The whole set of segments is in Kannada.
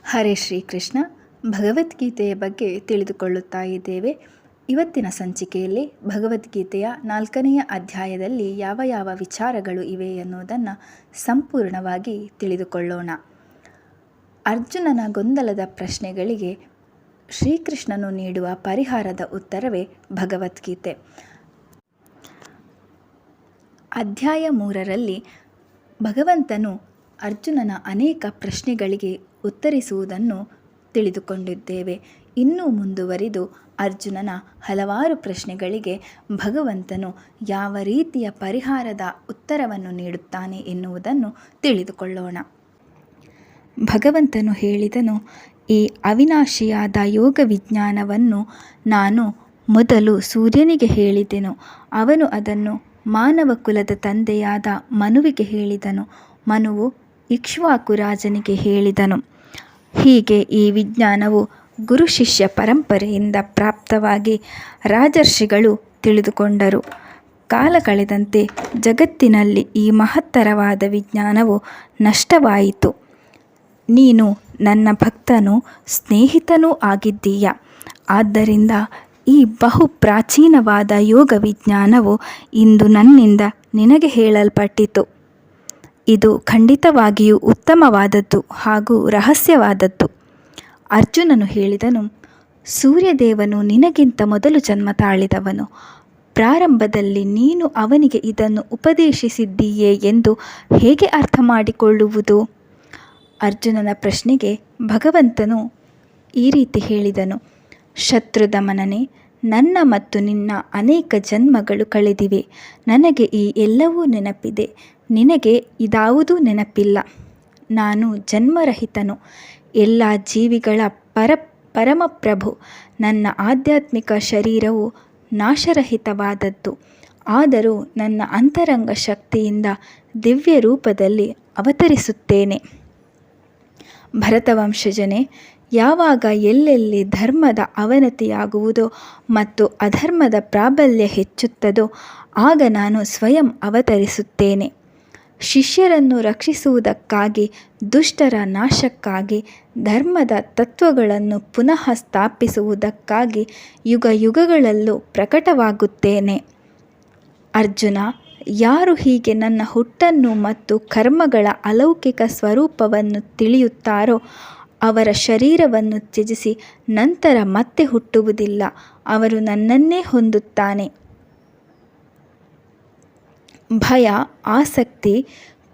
ಹರೇ ಶ್ರೀಕೃಷ್ಣ. ಭಗವದ್ಗೀತೆಯ ಬಗ್ಗೆ ತಿಳಿದುಕೊಳ್ಳುತ್ತಾ ಇದ್ದೇವೆ. ಇವತ್ತಿನ ಸಂಚಿಕೆಯಲ್ಲಿ ಭಗವದ್ಗೀತೆಯ 4ನೆಯ ಅಧ್ಯಾಯದಲ್ಲಿ ಯಾವ ಯಾವ ವಿಚಾರಗಳು ಇವೆ ಎನ್ನುವುದನ್ನು ಸಂಪೂರ್ಣವಾಗಿ ತಿಳಿದುಕೊಳ್ಳೋಣ. ಅರ್ಜುನನ ಗೊಂದಲದ ಪ್ರಶ್ನೆಗಳಿಗೆ ಶ್ರೀಕೃಷ್ಣನು ನೀಡುವ ಪರಿಹಾರದ ಉತ್ತರವೇ ಭಗವದ್ಗೀತೆ. ಅಧ್ಯಾಯ 3ರಲ್ಲಿ ಭಗವಂತನು ಅರ್ಜುನನ ಅನೇಕ ಪ್ರಶ್ನೆಗಳಿಗೆ ಉತ್ತರಿಸುವುದನ್ನು ತಿಳಿದುಕೊಂಡಿದ್ದೇವೆ. ಇನ್ನೂ ಮುಂದುವರಿದು ಅರ್ಜುನನ ಹಲವಾರು ಪ್ರಶ್ನೆಗಳಿಗೆ ಭಗವಂತನು ಯಾವ ರೀತಿಯ ಪರಿಹಾರದ ಉತ್ತರವನ್ನು ನೀಡುತ್ತಾನೆ ಎನ್ನುವುದನ್ನು ತಿಳಿದುಕೊಳ್ಳೋಣ. ಭಗವಂತನು ಹೇಳಿದನು, ಈ ಅವಿನಾಶಿಯಾದ ಯೋಗ ವಿಜ್ಞಾನವನ್ನು ನಾನು ಮೊದಲು ಸೂರ್ಯನಿಗೆ ಹೇಳಿದೆನು. ಅವನು ಅದನ್ನು ಮಾನವ ಕುಲದ ತಂದೆಯಾದ ಮನುವಿಗೆ ಹೇಳಿದನು. ಮನುವು ಇಕ್ಷ್ವಾಕು ರಾಜನಿಗೆ ಹೇಳಿದನು. ಹೀಗೆ ಈ ವಿಜ್ಞಾನವು ಗುರು ಶಿಷ್ಯ ಪರಂಪರೆಯಿಂದ ಪ್ರಾಪ್ತವಾಗಿ ರಾಜರ್ಷಿಗಳು ತಿಳಿದುಕೊಂಡರು. ಕಾಲ ಕಳೆದಂತೆ ಜಗತ್ತಿನಲ್ಲಿ ಈ ಮಹತ್ತರವಾದ ವಿಜ್ಞಾನವು ನಷ್ಟವಾಯಿತು. ನೀನು ನನ್ನ ಭಕ್ತನೂ ಸ್ನೇಹಿತನೂ ಆಗಿದ್ದೀಯ. ಆದ್ದರಿಂದ ಈ ಬಹು ಪ್ರಾಚೀನವಾದ ಯೋಗ ವಿಜ್ಞಾನವು ಇಂದು ನನ್ನಿಂದ ನಿನಗೆ ಹೇಳಲ್ಪಟ್ಟಿತು. ಇದು ಖಂಡಿತವಾಗಿಯೂ ಉತ್ತಮವಾದದ್ದು ಹಾಗೂ ರಹಸ್ಯವಾದದ್ದು. ಅರ್ಜುನನು ಹೇಳಿದನು, ಸೂರ್ಯದೇವನು ನಿನಗಿಂತ ಮೊದಲು ಜನ್ಮ ತಾಳಿದವನು. ಪ್ರಾರಂಭದಲ್ಲಿ ನೀನು ಅವನಿಗೆ ಇದನ್ನು ಉಪದೇಶಿಸಿದ್ದೀಯೇ ಎಂದು ಹೇಗೆ ಅರ್ಥ ಮಾಡಿಕೊಳ್ಳುವುದು? ಅರ್ಜುನನ ಪ್ರಶ್ನೆಗೆ ಭಗವಂತನು ಈ ರೀತಿ ಹೇಳಿದನು, ಶತ್ರುದಮನನೇ, ನನ್ನ ಮತ್ತು ನಿನ್ನ ಅನೇಕ ಜನ್ಮಗಳು ಕಳೆದಿವೆ. ನನಗೆ ಈ ಎಲ್ಲವೂ ನೆನಪಿದೆ. ನಿನಗೆ ಇದಾವುದೂ ನೆನಪಿಲ್ಲ. ನಾನು ಜನ್ಮರಹಿತನು, ಎಲ್ಲ ಜೀವಿಗಳ ಪರಮಪ್ರಭು. ನನ್ನ ಆಧ್ಯಾತ್ಮಿಕ ಶರೀರವು ನಾಶರಹಿತವಾದದ್ದು. ಆದರೂ ನನ್ನ ಅಂತರಂಗ ಶಕ್ತಿಯಿಂದ ದಿವ್ಯ ರೂಪದಲ್ಲಿ ಅವತರಿಸುತ್ತೇನೆ. ಭರತವಂಶಜನೇ, ಯಾವಾಗ ಎಲ್ಲೆಲ್ಲಿ ಧರ್ಮದ ಅವನತಿಯಾಗುವುದೋ ಮತ್ತು ಅಧರ್ಮದ ಪ್ರಾಬಲ್ಯ ಹೆಚ್ಚುತ್ತದೋ ಆಗ ನಾನು ಸ್ವಯಂ ಅವತರಿಸುತ್ತೇನೆ. ಶಿಷ್ಯರನ್ನು ರಕ್ಷಿಸುವುದಕ್ಕಾಗಿ, ದುಷ್ಟರ ನಾಶಕ್ಕಾಗಿ, ಧರ್ಮದ ತತ್ವಗಳನ್ನು ಪುನಃ ಸ್ಥಾಪಿಸುವುದಕ್ಕಾಗಿ ಯುಗ ಯುಗಗಳಲ್ಲೂ ಪ್ರಕಟವಾಗುತ್ತೇನೆ. ಅರ್ಜುನ, ಯಾರು ಹೀಗೆ ನನ್ನ ಹುಟ್ಟನ್ನು ಮತ್ತು ಕರ್ಮಗಳ ಅಲೌಕಿಕ ಸ್ವರೂಪವನ್ನು ತಿಳಿಯುತ್ತಾರೋ ಅವರ ಶರೀರವನ್ನು ತ್ಯಜಿಸಿ ನಂತರ ಮತ್ತೆ ಹುಟ್ಟುವುದಿಲ್ಲ. ಅವರು ನನ್ನನ್ನೇ ಹೊಂದುತ್ತಾನೆ. ಭಯ, ಆಸಕ್ತಿ,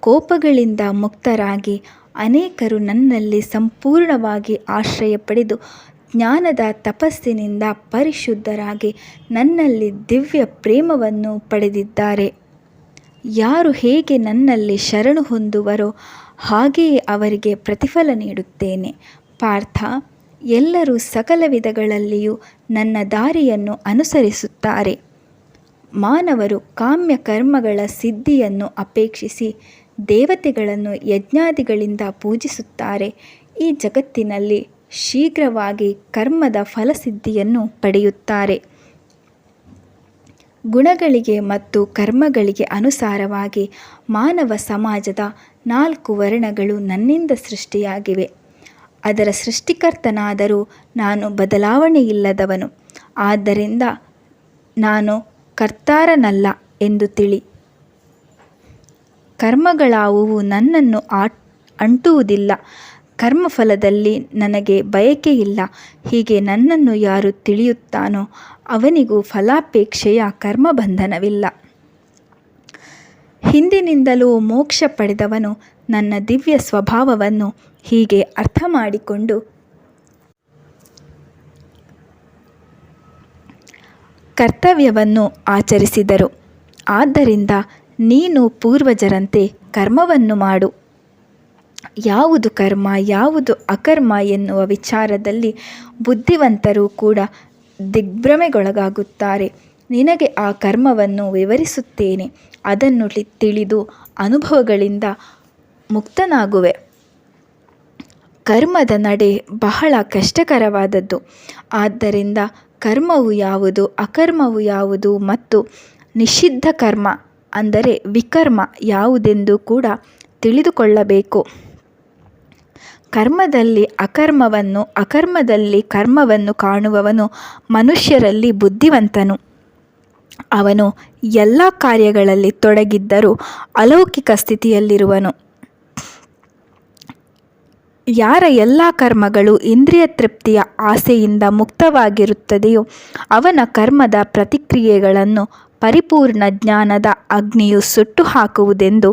ಕೋಪಗಳಿಂದ ಮುಕ್ತರಾಗಿ ಅನೇಕರು ನನ್ನಲ್ಲಿ ಸಂಪೂರ್ಣವಾಗಿ ಆಶ್ರಯ ಪಡೆದು ಜ್ಞಾನದ ತಪಸ್ಸಿನಿಂದ ಪರಿಶುದ್ಧರಾಗಿ ನನ್ನಲ್ಲಿ ದಿವ್ಯ ಪ್ರೇಮವನ್ನು ಪಡೆದಿದ್ದಾರೆ. ಯಾರು ಹೇಗೆ ನನ್ನಲ್ಲಿ ಶರಣು ಹೊಂದುವರೋ ಹಾಗೆಯೇ ಅವರಿಗೆ ಪ್ರತಿಫಲ ನೀಡುತ್ತೇನೆ. ಪಾರ್ಥ, ಎಲ್ಲರೂ ಸಕಲ ವಿಧಗಳಲ್ಲಿಯೂ ನನ್ನ ದಾರಿಯನ್ನು ಅನುಸರಿಸುತ್ತಾರೆ. ಮಾನವರು ಕಾಮ್ಯ ಕರ್ಮಗಳ ಸಿದ್ಧಿಯನ್ನು ಅಪೇಕ್ಷಿಸಿ ದೇವತೆಗಳನ್ನು ಯಜ್ಞಾದಿಗಳಿಂದ ಪೂಜಿಸುತ್ತಾರೆ. ಈ ಜಗತ್ತಿನಲ್ಲಿ ಶೀಘ್ರವಾಗಿ ಕರ್ಮದ ಫಲಸಿದ್ಧಿಯನ್ನು ಪಡೆಯುತ್ತಾರೆ. ಗುಣಗಳಿಗೆ ಮತ್ತು ಕರ್ಮಗಳಿಗೆ ಅನುಸಾರವಾಗಿ ಮಾನವ ಸಮಾಜದ 4 ವರ್ಣಗಳು ನನ್ನಿಂದ ಸೃಷ್ಟಿಯಾಗಿವೆ. ಅದರ ಸೃಷ್ಟಿಕರ್ತನಾದರೂ ನಾನು ಬದಲಾವಣೆಯಿಲ್ಲದವನು. ಆದ್ದರಿಂದ ನಾನು ಕರ್ತಾರನಲ್ಲ ಎಂದು ತಿಳಿ. ಕರ್ಮಗಳಾವುವು ನನ್ನನ್ನು ಅಂಟುವುದಿಲ್ಲ. ಕರ್ಮಫಲದಲ್ಲಿ ನನಗೆ ಬಯಕೆಯಿಲ್ಲ. ಹೀಗೆ ನನ್ನನ್ನು ಯಾರು ತಿಳಿಯುತ್ತಾನೋ ಅವನಿಗೂ ಫಲಾಪೇಕ್ಷೆಯ ಕರ್ಮಬಂಧನವಿಲ್ಲ. ಹಿಂದಿನಿಂದಲೂ ಮೋಕ್ಷ ಪಡೆದವನು ನನ್ನ ದಿವ್ಯ ಸ್ವಭಾವವನ್ನು ಹೀಗೆ ಅರ್ಥ ಮಾಡಿಕೊಂಡು ಕರ್ತವ್ಯವನ್ನು ಆಚರಿಸಿದರು. ಆದ್ದರಿಂದ ನೀನು ಪೂರ್ವಜರಂತೆ ಕರ್ಮವನ್ನು ಮಾಡು. ಯಾವುದು ಕರ್ಮ, ಯಾವುದು ಅಕರ್ಮ ಎನ್ನುವ ವಿಚಾರದಲ್ಲಿ ಬುದ್ಧಿವಂತರು ಕೂಡ ದಿಗ್ಭ್ರಮೆಗೊಳಗಾಗುತ್ತಾರೆ. ನಿನಗೆ ಆ ಕರ್ಮವನ್ನು ವಿವರಿಸುತ್ತೇನೆ. ಅದನ್ನು ತಿಳಿದು ಅನುಭವಗಳಿಂದ ಮುಕ್ತನಾಗುವೆ. ಕರ್ಮದ ನಡೆ ಬಹಳ ಕಷ್ಟಕರವಾದದ್ದು. ಆದ್ದರಿಂದ ಕರ್ಮವು ಯಾವುದು, ಅಕರ್ಮವು ಯಾವುದು ಮತ್ತು ನಿಷಿದ್ಧ ಕರ್ಮ ಅಂದರೆ ವಿಕರ್ಮ ಯಾವುದೆಂದು ಕೂಡ ತಿಳಿದುಕೊಳ್ಳಬೇಕು. ಕರ್ಮದಲ್ಲಿ ಅಕರ್ಮವನ್ನು, ಅಕರ್ಮದಲ್ಲಿ ಕರ್ಮವನ್ನು ಕಾಣುವವನು ಮನುಷ್ಯರಲ್ಲಿ ಬುದ್ಧಿವಂತನು. ಅವನು ಎಲ್ಲ ಕಾರ್ಯಗಳಲ್ಲಿ ತೊಡಗಿದ್ದರೂ ಅಲೌಕಿಕ ಸ್ಥಿತಿಯಲ್ಲಿರುವನು. ಯಾರ ಎಲ್ಲ ಕರ್ಮಗಳು ಇಂದ್ರಿಯ ತೃಪ್ತಿಯ ಆಸೆಯಿಂದ ಮುಕ್ತವಾಗಿರುತ್ತದೆಯೋ ಅವನ ಕರ್ಮದ ಪ್ರತಿಕ್ರಿಯೆಗಳನ್ನು ಪರಿಪೂರ್ಣ ಜ್ಞಾನದ ಅಗ್ನಿಯು ಸುಟ್ಟು ಹಾಕುವುದೆಂದು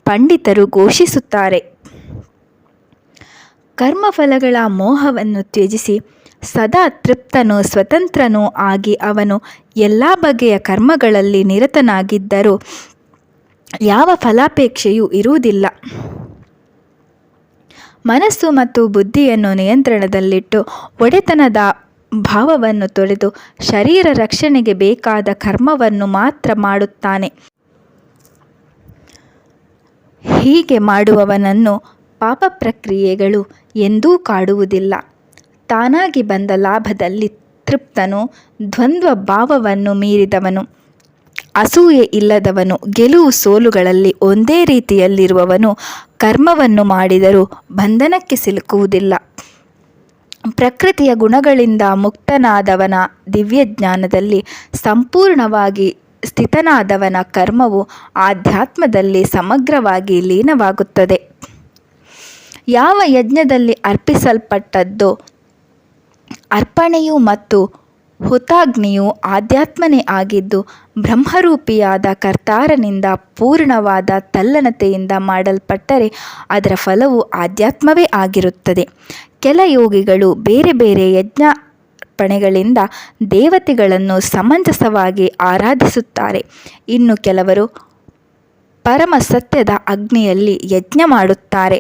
ಪಂಡಿತರು ಘೋಷಿಸುತ್ತಾರೆ. ಕರ್ಮಫಲಗಳ ಮೋಹವನ್ನು ತ್ಯಜಿಸಿ ಸದಾ ತೃಪ್ತನೂ ಸ್ವತಂತ್ರನೂ ಆಗಿ ಅವನು ಎಲ್ಲ ಬಗೆಯ ಕರ್ಮಗಳಲ್ಲಿ ನಿರತನಾಗಿದ್ದರೂ ಯಾವ ಫಲಾಪೇಕ್ಷೆಯೂ ಇರುವುದಿಲ್ಲ. ಮನಸ್ಸು ಮತ್ತು ಬುದ್ಧಿಯನ್ನು ನಿಯಂತ್ರಣದಲ್ಲಿಟ್ಟು ಒಡೆತನದ ಭಾವವನ್ನು ತೊರೆದು ಶರೀರ ರಕ್ಷಣೆಗೆ ಬೇಕಾದ ಕರ್ಮವನ್ನು ಮಾತ್ರ ಮಾಡುತ್ತಾನೆ. ಹೀಗೆ ಮಾಡುವವನನ್ನು ಪಾಪ ಪ್ರಕ್ರಿಯೆಗಳು ಎಂದೂ ಕಾಡುವುದಿಲ್ಲ. ತಾನಾಗಿ ಬಂದ ಲಾಭದಲ್ಲಿ ತೃಪ್ತನು, ದ್ವಂದ್ವ ಭಾವವನ್ನು ಮೀರಿದವನು, ಅಸೂಯೆ ಇಲ್ಲದವನು, ಗೆಲುವು ಸೋಲುಗಳಲ್ಲಿ ಒಂದೇ ರೀತಿಯಲ್ಲಿರುವವನು ಕರ್ಮವನ್ನು ಮಾಡಿದರೂ ಬಂಧನಕ್ಕೆ ಸಿಲುಕುವುದಿಲ್ಲ. ಪ್ರಕೃತಿಯ ಗುಣಗಳಿಂದ ಮುಕ್ತನಾದವನ ದಿವ್ಯಜ್ಞಾನದಲ್ಲಿ ಸಂಪೂರ್ಣವಾಗಿ ಸ್ಥಿತನಾದವನ ಕರ್ಮವು ಆಧ್ಯಾತ್ಮದಲ್ಲಿ ಸಮಗ್ರವಾಗಿ ಲೀನವಾಗುತ್ತದೆ. ಯಾವ ಯಜ್ಞದಲ್ಲಿ ಅರ್ಪಿಸಲ್ಪಟ್ಟದ್ದೋ ಅರ್ಪಣೆಯು ಮತ್ತು ಹುತಾಗ್ನಿಯು ಆಧ್ಯಾತ್ಮನೇ ಆಗಿದ್ದು ಬ್ರಹ್ಮರೂಪಿಯಾದ ಕರ್ತಾರನಿಂದ ಪೂರ್ಣವಾದ ತಲ್ಲಣತೆಯಿಂದ ಮಾಡಲ್ಪಟ್ಟರೆ ಅದರ ಫಲವು ಆಧ್ಯಾತ್ಮವೇ ಆಗಿರುತ್ತದೆ. ಕೆಲ ಯೋಗಿಗಳು ಬೇರೆ ಬೇರೆ ಯಜ್ಞಾರ್ಪಣೆಗಳಿಂದ ದೇವತೆಗಳನ್ನು ಸಮಂಜಸವಾಗಿ ಆರಾಧಿಸುತ್ತಾರೆ. ಇನ್ನು ಕೆಲವರು ಪರಮ ಸತ್ಯದ ಅಗ್ನಿಯಲ್ಲಿ ಯಜ್ಞ ಮಾಡುತ್ತಾರೆ.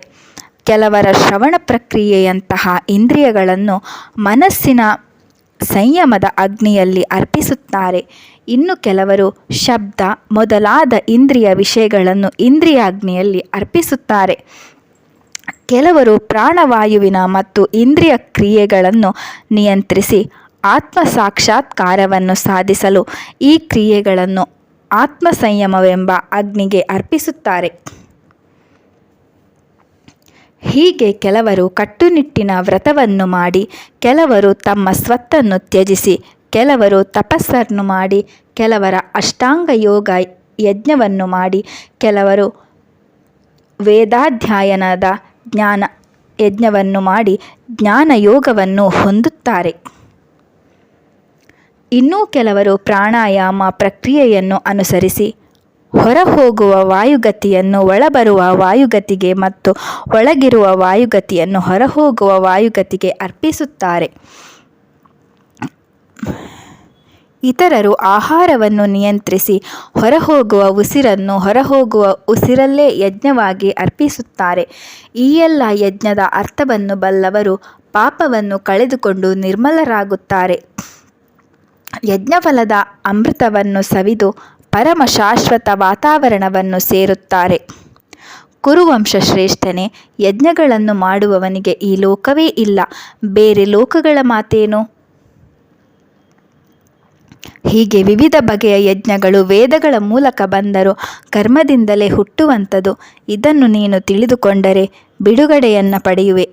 ಕೆಲವರ ಶ್ರವಣ ಪ್ರಕ್ರಿಯೆಯಂತಹ ಇಂದ್ರಿಯಗಳನ್ನು ಮನಸ್ಸಿನ ಸಂಯಮದ ಅಗ್ನಿಯಲ್ಲಿ ಅರ್ಪಿಸುತ್ತಾರೆ. ಇನ್ನು ಕೆಲವರು ಶಬ್ದ ಮೊದಲಾದ ಇಂದ್ರಿಯ ವಿಷಯಗಳನ್ನು ಇಂದ್ರಿಯಾಗ್ನಿಯಲ್ಲಿ ಅರ್ಪಿಸುತ್ತಾರೆ. ಕೆಲವರು ಪ್ರಾಣವಾಯುವಿನ ಮತ್ತು ಇಂದ್ರಿಯ ಕ್ರಿಯೆಗಳನ್ನು ನಿಯಂತ್ರಿಸಿ ಆತ್ಮ ಸಾಕ್ಷಾತ್ಕಾರವನ್ನು ಸಾಧಿಸಲು ಈ ಕ್ರಿಯೆಗಳನ್ನು ಆತ್ಮ ಸಂಯಮವೆಂಬ ಅಗ್ನಿಗೆ ಅರ್ಪಿಸುತ್ತಾರೆ. ಹೀಗೆ ಕೆಲವರು ಕಟ್ಟುನಿಟ್ಟಿನ ವ್ರತವನ್ನು ಮಾಡಿ, ಕೆಲವರು ತಮ್ಮ ಸ್ವತ್ತನ್ನು ತ್ಯಜಿಸಿ, ಕೆಲವರು ತಪಸ್ಸನ್ನು ಮಾಡಿ, ಕೆಲವರ ಅಷ್ಟಾಂಗ ಯೋಗ ಯಜ್ಞವನ್ನು ಮಾಡಿ, ಕೆಲವರು ವೇದಾಧ್ಯಯನದ ಜ್ಞಾನ ಯಜ್ಞವನ್ನು ಮಾಡಿ ಜ್ಞಾನ ಯೋಗವನ್ನು ಹೊಂದುತ್ತಾರೆ. ಇನ್ನೂ ಕೆಲವರು ಪ್ರಾಣಾಯಾಮ ಪ್ರಕ್ರಿಯೆಯನ್ನು ಅನುಸರಿಸಿ ಹೊರಹೋಗುವ ವಾಯುಗತಿಯನ್ನು ಒಳಬರುವ ವಾಯುಗತಿಗೆ ಮತ್ತು ಒಳಗಿರುವ ವಾಯುಗತಿಯನ್ನು ಹೊರಹೋಗುವ ವಾಯುಗತಿಗೆ ಅರ್ಪಿಸುತ್ತಾರೆ. ಇತರರು ಆಹಾರವನ್ನು ನಿಯಂತ್ರಿಸಿ ಹೊರಹೋಗುವ ಉಸಿರನ್ನು ಹೊರಹೋಗುವ ಉಸಿರಲ್ಲೇ ಯಜ್ಞವಾಗಿ ಅರ್ಪಿಸುತ್ತಾರೆ. ಈ ಎಲ್ಲ ಯಜ್ಞದ ಅರ್ಥವನ್ನು ಬಲ್ಲವರು ಪಾಪವನ್ನು ಕಳೆದುಕೊಂಡು ನಿರ್ಮಲರಾಗುತ್ತಾರೆ. ಯಜ್ಞಫಲದ ಅಮೃತವನ್ನು ಸವಿದು ಪರಮ ಶಾಶ್ವತ ವಾತಾವರಣವನ್ನು ಸೇರುತ್ತಾರೆ. ಕುರುವಂಶ ಶ್ರೇಷ್ಠನೇ, ಯಜ್ಞಗಳನ್ನು ಮಾಡುವವನಿಗೆ ಈ ಲೋಕವೇ ಇಲ್ಲ, ಬೇರೆ ಲೋಕಗಳ ಮಾತೇನು? ಹೀಗೆ ವಿವಿಧ ಬಗೆಯ ಯಜ್ಞಗಳು ವೇದಗಳ ಮೂಲಕ ಬಂದರೂ ಕರ್ಮದಿಂದಲೇ ಹುಟ್ಟುವಂಥದ್ದು. ಇದನ್ನು ನೀನು ತಿಳಿದುಕೊಂಡರೆ ಬಿಡುಗಡೆಯನ್ನು ಪಡೆಯುವೆ.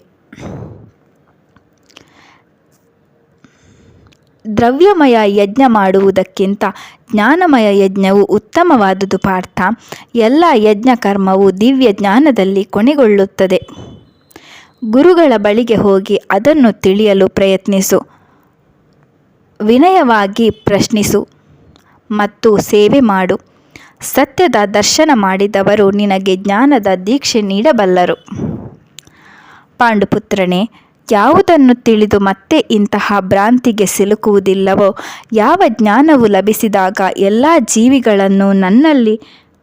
ದ್ರವ್ಯಮಯ ಯಜ್ಞ ಮಾಡುವುದಕ್ಕಿಂತ ಜ್ಞಾನಮಯ ಯಜ್ಞವು ಉತ್ತಮವಾದುದು ಪಾರ್ಥ. ಎಲ್ಲ ಯಜ್ಞ ಕರ್ಮವು ದಿವ್ಯ ಜ್ಞಾನದಲ್ಲಿ ಕೊನೆಗೊಳ್ಳುತ್ತದೆ. ಗುರುಗಳ ಬಳಿಗೆ ಹೋಗಿ ಅದನ್ನು ತಿಳಿಯಲು ಪ್ರಯತ್ನಿಸು. ವಿನಯವಾಗಿ ಪ್ರಶ್ನಿಸು ಮತ್ತು ಸೇವೆ ಮಾಡು. ಸತ್ಯದ ದರ್ಶನ ಮಾಡಿದವರು ನಿನಗೆ ಜ್ಞಾನದ ದೀಕ್ಷೆ ನೀಡಬಲ್ಲರು. ಪಾಂಡುಪುತ್ರನೇ, ಯಾವುದನ್ನು ತಿಳಿದು ಮತ್ತೆ ಇಂತಹ ಭ್ರಾಂತಿಗೆ ಸಿಲುಕುವುದಿಲ್ಲವೋ, ಯಾವ ಜ್ಞಾನವು ಲಭಿಸಿದಾಗ ಎಲ್ಲ ಜೀವಿಗಳನ್ನು ನನ್ನಲ್ಲಿ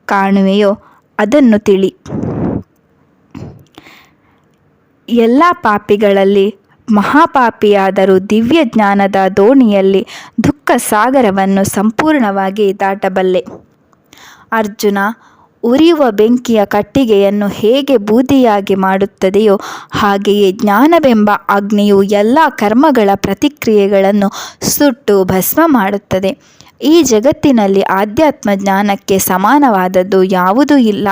ಕಾಣುವೆಯೋ ಅದನ್ನು ತಿಳಿ. ಎಲ್ಲ ಪಾಪಿಗಳಲ್ಲಿ ಮಹಾಪಾಪಿಯಾದರೂ ದಿವ್ಯ ಜ್ಞಾನದ ದೋಣಿಯಲ್ಲಿ ದುಃಖ ಸಾಗರವನ್ನು ಸಂಪೂರ್ಣವಾಗಿ ದಾಟಬಲ್ಲೆ. ಅರ್ಜುನ, ಉರಿಯುವ ಬೆಂಕಿಯ ಕಟ್ಟಿಗೆಯನ್ನು ಹೇಗೆ ಬೂದಿಯಾಗಿ ಮಾಡುತ್ತದೆಯೋ ಹಾಗೆಯೇ ಜ್ಞಾನವೆಂಬ ಅಗ್ನಿಯು ಎಲ್ಲ ಕರ್ಮಗಳ ಪ್ರತಿಕ್ರಿಯೆಗಳನ್ನು ಸುಟ್ಟು ಭಸ್ಮ ಮಾಡುತ್ತದೆ. ಈ ಜಗತ್ತಿನಲ್ಲಿ ಆಧ್ಯಾತ್ಮ ಜ್ಞಾನಕ್ಕೆ ಸಮಾನವಾದದ್ದು ಯಾವುದೂ ಇಲ್ಲ.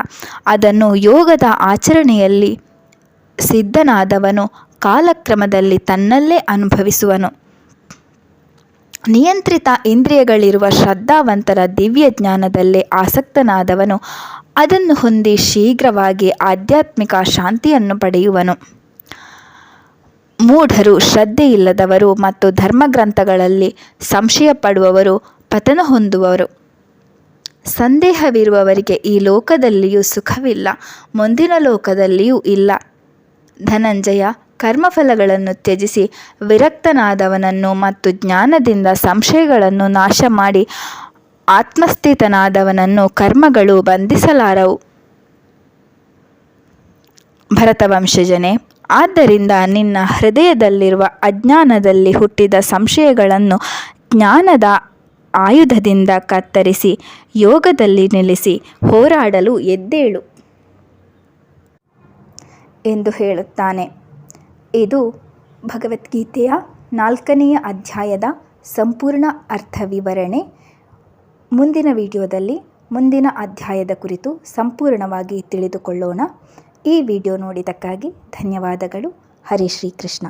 ಅದನ್ನು ಯೋಗದ ಆಚರಣೆಯಲ್ಲಿ ಸಿದ್ಧನಾದವನು ಕಾಲಕ್ರಮದಲ್ಲಿ ತನ್ನಲ್ಲೇ ಅನುಭವಿಸುವನು. ನಿಯಂತ್ರಿತ ಇಂದ್ರಿಯಗಳಿರುವ ಶ್ರದ್ಧಾವಂತರ ದಿವ್ಯ ಜ್ಞಾನದಲ್ಲೇ ಆಸಕ್ತನಾದವನು ಅದನ್ನು ಹೊಂದಿ ಶೀಘ್ರವಾಗಿ ಆಧ್ಯಾತ್ಮಿಕ ಶಾಂತಿಯನ್ನು ಪಡೆಯುವನು. ಮೂಢರು, ಶ್ರದ್ಧೆಯಿಲ್ಲದವರು ಮತ್ತು ಧರ್ಮಗ್ರಂಥಗಳಲ್ಲಿ ಸಂಶಯ ಪಡುವವರು ಪತನ ಹೊಂದುವರು. ಸಂದೇಹವಿರುವವರಿಗೆ ಈ ಲೋಕದಲ್ಲಿಯೂ ಸುಖವಿಲ್ಲ, ಮುಂದಿನ ಲೋಕದಲ್ಲಿಯೂ ಇಲ್ಲ. ಧನಂಜಯ ಕರ್ಮಫಲಗಳನ್ನು ತ್ಯಜಿಸಿ ವಿರಕ್ತನಾದವನನ್ನು ಮತ್ತು ಜ್ಞಾನದಿಂದ ಸಂಶಯಗಳನ್ನು ನಾಶ ಮಾಡಿ ಆತ್ಮಸ್ಥಿತನಾದವನನ್ನು ಕರ್ಮಗಳು ಬಂಧಿಸಲಾರವು. ಭರತವಂಶಜನೇ, ಆದ್ದರಿಂದ ನಿನ್ನ ಹೃದಯದಲ್ಲಿರುವ ಅಜ್ಞಾನದಲ್ಲಿ ಹುಟ್ಟಿದ ಸಂಶಯಗಳನ್ನು ಜ್ಞಾನದ ಆಯುಧದಿಂದ ಕತ್ತರಿಸಿ ಯೋಗದಲ್ಲಿ ನಿಲ್ಲಿಸಿ ಹೋರಾಡಲು ಎದ್ದೇಳು ಎಂದು ಹೇಳುತ್ತಾನೆ. ಇದು ಭಗವದ್ಗೀತೆಯ 4ನೇ ಅಧ್ಯಾಯದ ಸಂಪೂರ್ಣ ಅರ್ಥ ವಿವರಣೆ. ಮುಂದಿನ ವಿಡಿಯೋದಲ್ಲಿ ಮುಂದಿನ ಅಧ್ಯಾಯದ ಕುರಿತು ಸಂಪೂರ್ಣವಾಗಿ ತಿಳಿದುಕೊಳ್ಳೋಣ. ಈ ವಿಡಿಯೋ ನೋಡಿದ್ದಕ್ಕಾಗಿ ಧನ್ಯವಾದಗಳು. ಹರೇ ಶ್ರೀಕೃಷ್ಣ.